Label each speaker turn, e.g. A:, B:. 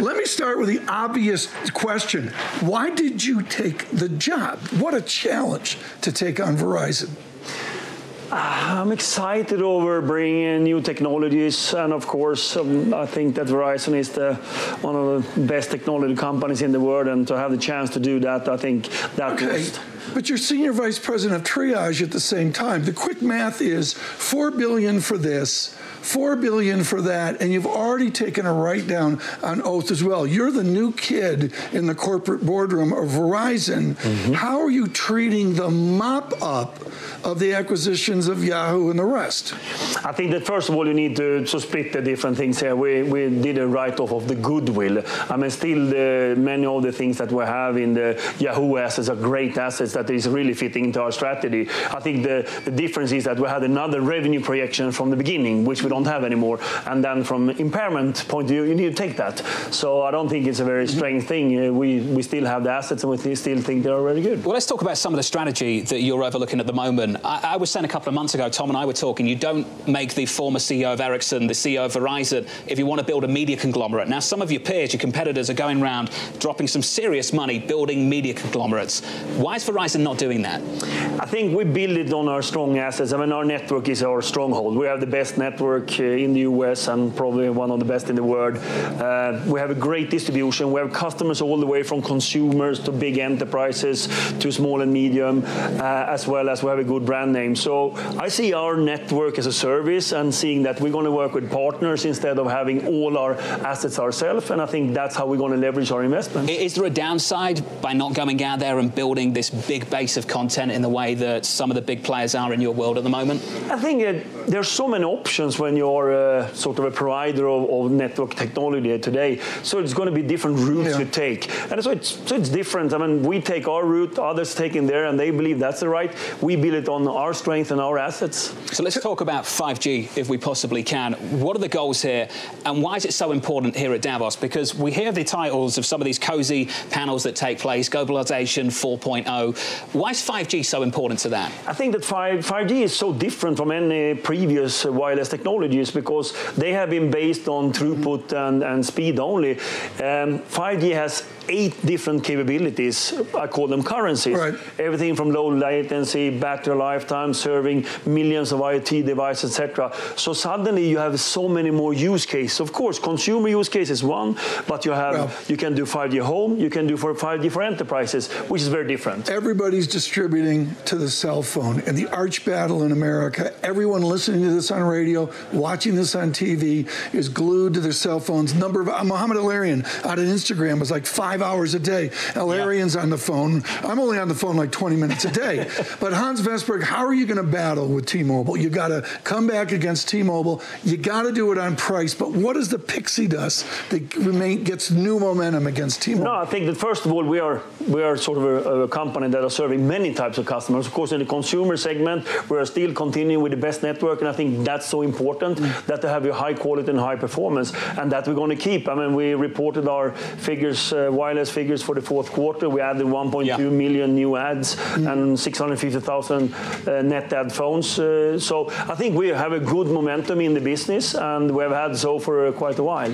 A: Let me start with the obvious question. Why did you take the job? What a challenge to take on Verizon.
B: I'm excited over bringing new technologies, and of course, I think that Verizon is one of the best technology companies in the world, and to have the chance to do that, I think that was...
A: But you're Senior Vice President of Triage at the same time. The quick math is $4 billion for this, $4 billion for that, and you've already taken a write-down on oath as well. You're the new kid in the corporate boardroom of Verizon. How are you treating the mop-up of the acquisitions of Yahoo and the rest?
B: I think that first of all, you need to split the different things here. We did a write-off of the goodwill. I mean, still many of the things that we have in the Yahoo assets are great assets that is really fitting into our strategy. I think the difference is that we had another revenue projection from the beginning, which we don't have anymore. And then from impairment point of view, you need to take that. So I don't think it's a very strange thing. We still have the assets and we still think they're very good.
C: Well, let's talk about some of the strategy that you're overlooking at the moment. I was saying a couple of months ago, Tom and I were talking, you don't make the former CEO of Ericsson, the CEO of Verizon, if you want to build a media conglomerate. Now, some of your peers, your competitors, are going around dropping some serious money building media conglomerates. Why is Verizon not doing that?
B: I think we build it on our strong assets. I mean, our network is our stronghold. We have the best network in the US and probably one of the best in the world. We have a great distribution. We have customers all the way from consumers to big enterprises to small and medium, as well as we have a good brand name. So I see our network as a service and seeing that we're going to work with partners instead of having all our assets ourselves. And I think that's how we're going to leverage our investment.
C: Is there a downside by not going out there and building this big base of content in the way that some of the big players are in your world at the moment?
B: I think there's so many options when you're sort of a provider of network technology today. So it's going to be different routes you take. And so it's different. I mean, we take our route, others take in there, and they believe that's the right. We build it on our strength and our assets.
C: So let's talk about 5G, if we possibly can. What are the goals here, and why is it so important here at Davos? Because we hear the titles of some of these cozy panels that take place, Globalization 4.0. Why is 5G so important to that?
B: I think that 5G is so different from any previous wireless technologies because they have been based on throughput and speed only. 5G has 8 different capabilities. I call them currencies.
A: Right.
B: Everything from low latency, battery lifetime, serving millions of IoT devices, etc. So suddenly you have so many more use cases. Of course, consumer use case is one, but you can do 5G home, you can do 5G for enterprises, which is very different.
A: Everybody's distributing to the cell phone, and the arch battle in America, everyone listening to this on radio, watching this on TV, is glued to their cell phones. Mohammed Al-Arian out of Instagram was like 5 hours a day. Al-Arian's on the phone. I'm only on the phone like 20 minutes a day. But Hans Vestberg, how are you going to battle with T-Mobile? You got to come back against T-Mobile. You got to do it on price. But what does the pixie dust that gets new momentum against T-Mobile?
B: No, I think that first of all, we are sort of a company that are serving many types of customers. Of course, in the consumer segment, we are still continuing with the best network, and I think that's so important that they have a high quality and high performance, and that we're going to keep. I mean, we reported our figures, wireless figures for the fourth quarter. We added 1.2 million new ads and 650,000 net add phones. So I think we have a good momentum in the business, and we have had so for quite a while.